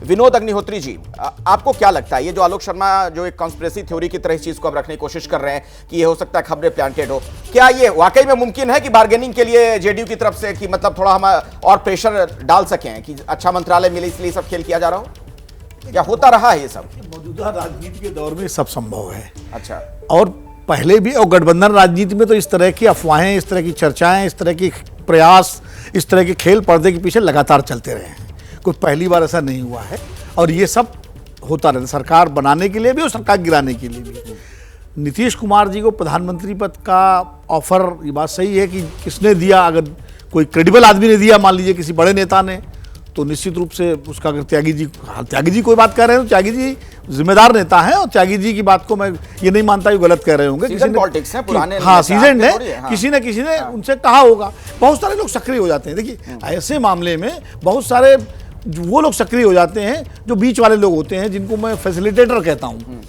विनोद अग्निहोत्री जी, आपको क्या लगता है ये जो आलोक शर्मा जो एक कॉन्स्पिरेसी थ्योरी की तरह इस चीज को अब रखने की कोशिश कर रहे हैं कि ये हो सकता है खबरें प्लांटेड हो, क्या ये वाकई में मुमकिन है कि बार्गेनिंग के लिए जेडीयू की तरफ से कि मतलब थोड़ा हम और प्रेशर डाल सकें कि अच्छा मंत्रालय मिले इसलिए सब खेल किया जा रहा हो, या होता रहा है ये सब? मौजूदा राजनीति के दौर में सब संभव है। अच्छा, और पहले भी, और गठबंधन राजनीति में तो इस तरह की अफवाहें, इस तरह की चर्चाएं, इस तरह की प्रयास, इस तरह के खेल पर्दे के पीछे लगातार चलते रहे हैं। कोई पहली बार ऐसा नहीं हुआ है और ये सब होता रहता, सरकार बनाने के लिए भी और सरकार गिराने के लिए भी। नीतीश कुमार जी को प्रधानमंत्री पद का ऑफर, ये बात सही है कि किसने दिया, अगर कोई क्रेडिबल आदमी ने दिया, मान लीजिए किसी बड़े नेता ने, तो निश्चित रूप से उसका, अगर त्यागी जी कोई बात कह रहे हैं तो त्यागी जी जिम्मेदार नेता हैं और त्यागी जी की बात को मैं ये नहीं मानता कि गलत कह रहे होंगे। पॉलिटिक्स है, पुराने सीजन है, किसी न किसी ने उनसे कहा होगा। बहुत सारे लोग सक्रिय हो जाते हैं। देखिए, ऐसे मामले में बहुत सारे वो लोग सक्रिय हो जाते हैं जो बीच वाले लोग होते हैं, जिनको मैं फैसिलिटेटर कहता हूँ।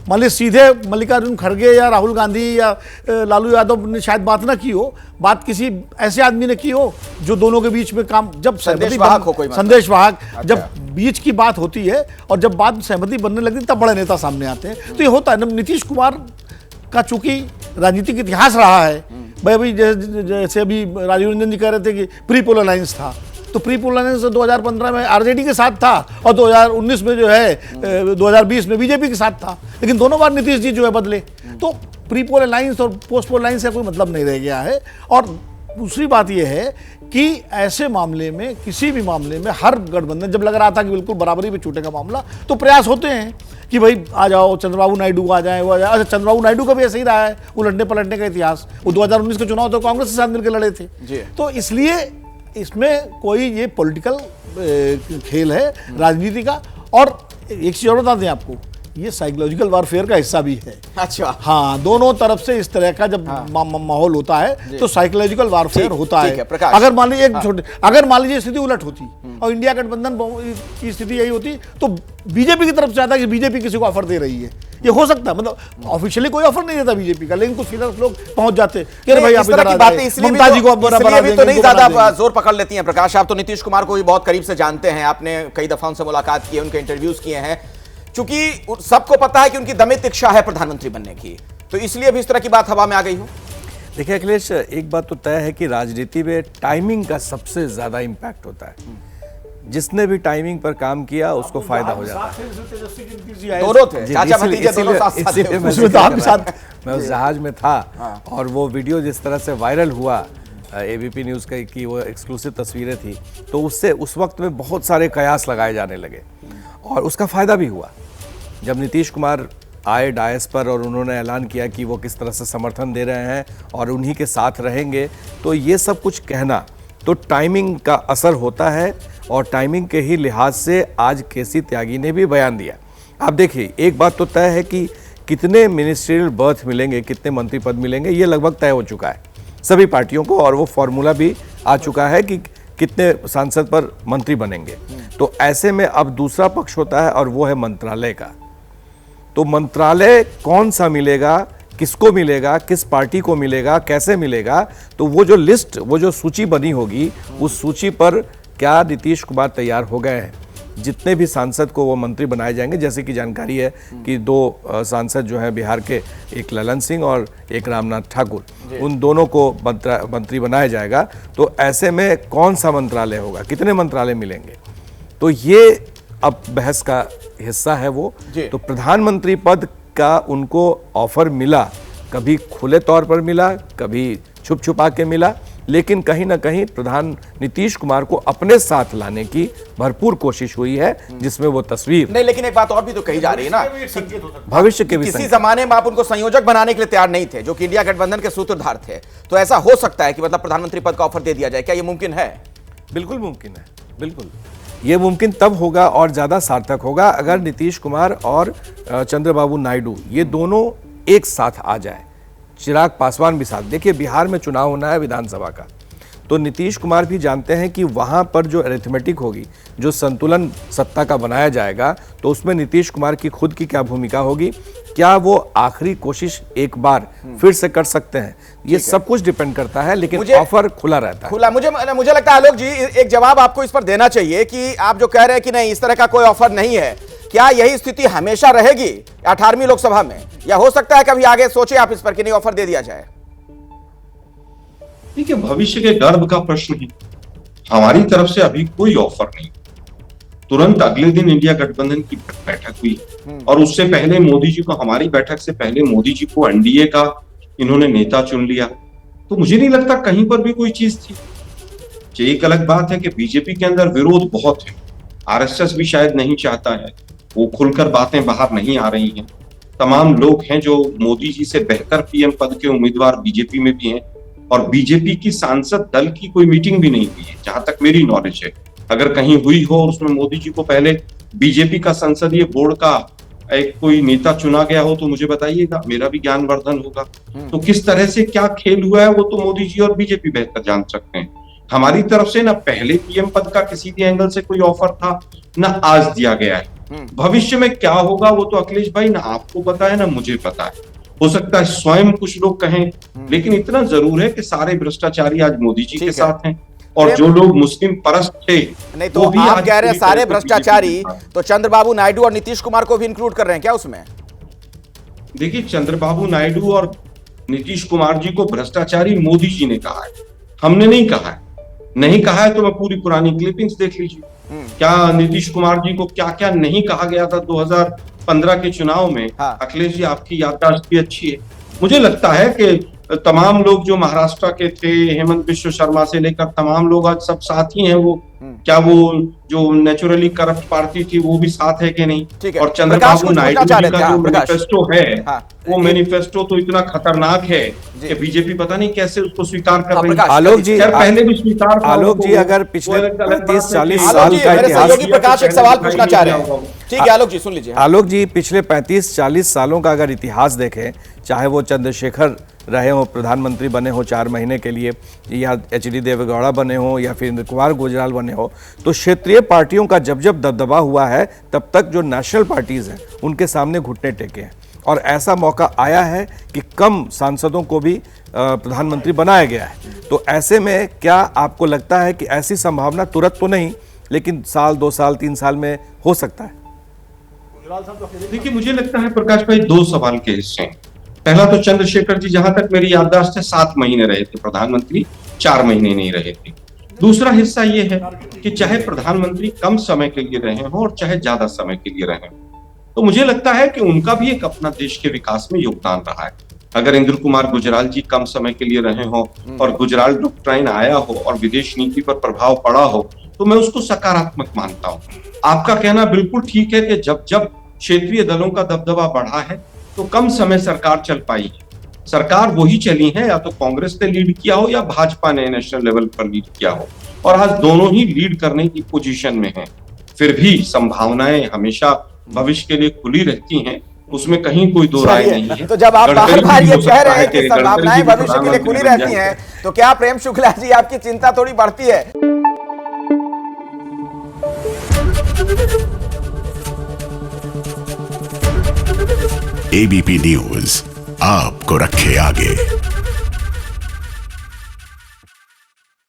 मान लीजिए सीधे मल्लिकार्जुन खड़गे या राहुल गांधी या लालू यादव ने शायद बात ना की हो, बात किसी ऐसे आदमी ने की हो जो दोनों के बीच में काम, जब संदेशवाहक जब बीच की बात होती है और जब बात सहमति बनने लगती तब बड़े नेता सामने आते हैं। तो ये होता है। नीतीश कुमार का चूंकि राजनीतिक इतिहास रहा है, भाई अभी जैसे अभी राजीव रंजन जी कह रहे थे कि प्री पोल अलायंस था, तो प्री पोल अलायंस 2015 में आरजेडी के साथ था और 2019 में जो है 2020 में बीजेपी के साथ था, लेकिन दोनों बार नीतीश जी जो है बदले। तो प्री पोल अलायंस और पोस्ट पोल अलायंस का कोई मतलब नहीं रह गया है। और दूसरी बात यह है कि ऐसे मामले में, किसी भी मामले में, हर गठबंधन जब लग रहा था कि बिल्कुल बराबरी पे छूटेगा मामला, तो प्रयास होते हैं कि भाई आ जाओ, चंद्रबाबू नायडू आ जाए, वो आ जाए। अच्छा, चंद्रबाबू नायडू का भी ऐसे ही रहा है, उलटने पलटने का इतिहास। वो 2019 के चुनाव तो कांग्रेस के साथ मिलकर लड़े थे। तो इसलिए इसमें कोई ये पॉलिटिकल खेल है राजनीति का। और एक चीज और बता दें आपको, ये साइकोलॉजिकल वारफेयर का हिस्सा भी है। अच्छा, हाँ, दोनों तरफ से इस तरह का जब माहौल होता है तो साइकोलॉजिकल वारफेयर होता है। अगर मान लीजिए अगर मान लीजिए स्थिति उलट होती और इंडिया गठबंधन की स्थिति यही होती, तो बीजेपी की तरफ से आता है कि बीजेपी किसी को ऑफर दे रही है। ये हो सकता है, मतलब ऑफिशियली कोई ऑफर नहीं देता बीजेपी का, लेकिन कुछ सीधा लोग पहुंच जाते कि अरे भाई आप इधर आ जाइए, ममता जी को तो नहीं ज्यादा जोर पकड़ लेती हैं। प्रकाश, आप तो नीतीश कुमार को भी बहुत करीब से जानते हैं, आपने कई दफा उनसे मुलाकात की है, उनके इंटरव्यूज किए हैं। चूंकि सबको पता है कि उनकी दमित इच्छा है प्रधानमंत्री बनने की, तो इसलिए भी इस तरह की बात हवा में आ गई हो। देखिए अखिलेश, एक बात तो तय है कि राजनीति में टाइमिंग का सबसे ज्यादा इंपैक्ट होता है। जिसने भी टाइमिंग पर काम किया उसको फायदा हो जाता है। दोनों थे, चाचा भतीजे दोनों साथ थे। मैं उस जहाज में था और वो वीडियो जिस तरह से वायरल हुआ एबीपी न्यूज़ का की वो एक्सक्लूसिव तस्वीरें थी, तो उससे उस वक्त में बहुत सारे कयास लगाए जाने लगे और उसका फ़ायदा भी हुआ। जब नीतीश कुमार आए डायस पर और उन्होंने ऐलान किया कि वो किस तरह से समर्थन दे रहे हैं और उन्हीं के साथ रहेंगे, तो ये सब कुछ कहना, तो टाइमिंग का असर होता है। और टाइमिंग के ही लिहाज से आज केसी त्यागी ने भी बयान दिया। आप देखिए, एक बात तो तय है कि कितने मिनिस्ट्रियल बर्थ मिलेंगे, कितने मंत्री पद मिलेंगे, ये लगभग तय हो चुका है सभी पार्टियों को, और वो फॉर्मूला भी आ चुका है कि कितने सांसद पर मंत्री बनेंगे। तो ऐसे में अब दूसरा पक्ष होता है और वो है मंत्रालय का। तो मंत्रालय कौन सा मिलेगा, किसको मिलेगा, किस पार्टी को मिलेगा, कैसे मिलेगा, तो वो जो लिस्ट, वो जो सूची बनी होगी, उस सूची पर क्या नीतीश कुमार तैयार हो गए हैं। जितने भी सांसद को वो मंत्री बनाए जाएंगे, जैसे कि जानकारी है कि 2 सांसद जो हैं बिहार के, एक ललन सिंह और एक रामनाथ ठाकुर, उन दोनों को मंत्री बनाया जाएगा। तो ऐसे में कौन सा मंत्रालय होगा, कितने मंत्रालय मिलेंगे, तो ये अब बहस का हिस्सा है वो। तो प्रधानमंत्री पद का उनको ऑफर मिला, कभी खुले तौर पर मिला, कभी छुप छुपा के मिला, लेकिन कहीं ना कहीं प्रधान नीतीश कुमार को अपने साथ लाने की भरपूर कोशिश हुई है, जिसमें वो तस्वीर नहीं। लेकिन एक बात और भी तो कही जा रही है ना, भविष्य के भी किसी जमाने में आप उनको संयोजक बनाने के लिए तैयार नहीं थे, जो कि इंडिया गठबंधन के सूत्रधार थे। तो ऐसा हो सकता है कि मतलब प्रधानमंत्री पद का ऑफर दे दिया जाए, क्या ये मुमकिन है? बिल्कुल मुमकिन है, बिल्कुल। ये मुमकिन तब होगा और ज्यादा सार्थक होगा अगर नीतीश कुमार और चंद्रबाबू नायडू ये दोनों एक साथ आ जाए, चिराग पासवान भी साथ। देखिए, बिहार में चुनाव होना है विधानसभा का, तो नीतीश कुमार भी जानते हैं कि वहाँ पर जो अरिथमेटिक होगी, जो संतुलन सत्ता का बनाया जाएगा, तो उसमें नीतीश कुमार की खुद की क्या भूमिका होगी, क्या वो आखिरी कोशिश एक बार फिर से कर सकते हैं, ये सब कुछ डिपेंड करता है। लेकिन ऑफर खुला रहता है, खुला। मुझे लगता है आलोक जी एक जवाब आपको इस पर देना चाहिए कि आप जो कह रहे हैं कि नहीं इस तरह का कोई ऑफर नहीं है, क्या यही स्थिति हमेशा रहेगी 18वीं लोकसभा में, या हो सकता है कभी आगे सोचे आप इस पर कि नहीं ऑफर दे दिया जाए? देखिए, भविष्य के गर्भ का प्रश्न है। हमारी तरफ से अभी कोई ऑफर नहीं। तुरंत अगले दिन इंडिया गठबंधन की बैठक हुई और उससे पहले मोदी जी को, हमारी बैठक से पहले मोदी जी को एनडीए का इन्होंने नेता चुन लिया। तो मुझे नहीं लगता कहीं पर भी कोई चीज थी। एक अलग बात है कि बीजेपी के अंदर विरोध बहुत है, आरएसएस भी शायद नहीं चाहता है, वो खुलकर बातें बाहर नहीं आ रही हैं। तमाम लोग हैं जो मोदी जी से बेहतर पीएम पद के उम्मीदवार बीजेपी में भी हैं, और बीजेपी की सांसद दल की कोई मीटिंग भी नहीं हुई है जहां तक मेरी नॉलेज है। अगर कहीं हुई हो और उसमें मोदी जी को पहले बीजेपी का संसदीय बोर्ड का एक कोई नेता चुना गया हो तो मुझे बताइएगा, मेरा भी ज्ञानवर्धन होगा। तो किस तरह से क्या खेल हुआ है वो तो मोदी जी और बीजेपी बेहतर जान सकते हैं। हमारी तरफ से ना पहले पीएम पद का किसी भी एंगल से कोई ऑफर था, ना आज दिया गया है। भविष्य में क्या होगा वो तो अखिलेश भाई ना आपको पता है ना मुझे पता है। हो सकता है स्वयं कुछ लोग कहें, लेकिन इतना जरूर है कि सारे भ्रष्टाचारी आज मोदी जी के साथ हैं, और जो लोग मुस्लिम परस्त थे नहीं, तो आप कह रहे हैं सारे भ्रष्टाचारी, तो चंद्रबाबू नायडू और नीतीश कुमार को भी इंक्लूड कर रहे हैं क्या उसमें? देखिए, चंद्रबाबू नायडू और नीतीश कुमार जी को भ्रष्टाचारी मोदी जी ने कहा है, हमने नहीं कहा है। नहीं कहा है तो मैं पूरी पुरानी क्लिपिंग्स देख लीजिए। क्या नीतीश कुमार जी को क्या क्या नहीं कहा गया था 2015 के चुनाव में। हाँ। अखिलेश जी आपकी याददाश्त भी अच्छी है। मुझे लगता है कि तमाम लोग जो महाराष्ट्र के थे, हेमंत बिश्व शर्मा से लेकर तमाम लोग आज सब साथ ही हैं। वो क्या वो जो नेचुरली करप्ट पार्टी थी वो भी साथ है कि नहीं? और चंद्रबाबू नायडू जी का जो मैनिफेस्टो है, वो मैनिफेस्टो तो इतना खतरनाक है कि बीजेपी पता नहीं कैसे उसको स्वीकार कर रही है। आलोक जी, पहले भी स्वीकार था। आलोक जी, अगर पिछले 35-40 साल का इतिहास, प्रकाश एक सवाल पूछना चाह रहे हैं। ठीक है आलोक जी, सुन लीजिए। आलोक जी, पिछले 35-40 सालों का अगर इतिहास देखें, चाहे वो चंद्रशेखर रहे हो, प्रधानमंत्री बने हो 4 महीने के लिए, या एचडी देवेगौड़ा बने हो, या फिर इंद्र कुमार गुजराल बने हो, तो क्षेत्रीय पार्टियों का जब जब दबदबा हुआ है तब तक जो नेशनल पार्टीज हैं उनके सामने घुटने टेके हैं। और ऐसा मौका आया है कि कम सांसदों को भी प्रधानमंत्री बनाया गया है। तो ऐसे में क्या आपको लगता है कि ऐसी संभावना तुरंत तो नहीं, लेकिन साल, 2 साल, 3 साल में हो सकता है? देखिए, मुझे लगता है प्रकाश भाई 2 सवाल के हिस्से हैं। पहला तो चंद्रशेखर जी, जहां तक मेरी याददाश्त है, 7 महीने रहे थे प्रधानमंत्री, 4 महीने नहीं रहे थे। दूसरा हिस्सा ये है कि चाहे प्रधानमंत्री कम समय के लिए रहे हों और चाहे ज्यादा समय के लिए रहे, तो मुझे लगता है कि उनका भी एक अपना देश के विकास में योगदान रहा है। अगर इंद्र कुमार गुजराल जी कम समय के लिए रहे हों और गुजराल डॉक्ट्राइन आया हो और विदेश नीति पर प्रभाव पड़ा हो, तो मैं उसको सकारात्मक मानता हूं। आपका कहना बिल्कुल ठीक है कि जब जब क्षेत्रीय दलों का दबदबा बढ़ा है तो कम समय सरकार चल पाई है। सरकार वही चली है, या तो कांग्रेस ने लीड किया हो या भाजपा ने नेशनल लेवल पर लीड किया हो, और आज दोनों ही लीड करने की पोजीशन में हैं। फिर भी संभावनाएं हमेशा भविष्य के लिए खुली रहती हैं, उसमें कहीं कोई दो राय नहीं है। तो जब आप बार-बार ये कह रहे हैं कि संभावनाएं भविष्य के लिए खुली रहती हैं, तो क्या प्रेम शुक्ला जी आपकी चिंता थोड़ी बढ़ती है? एबीपी न्यूज आपको रखे आगे।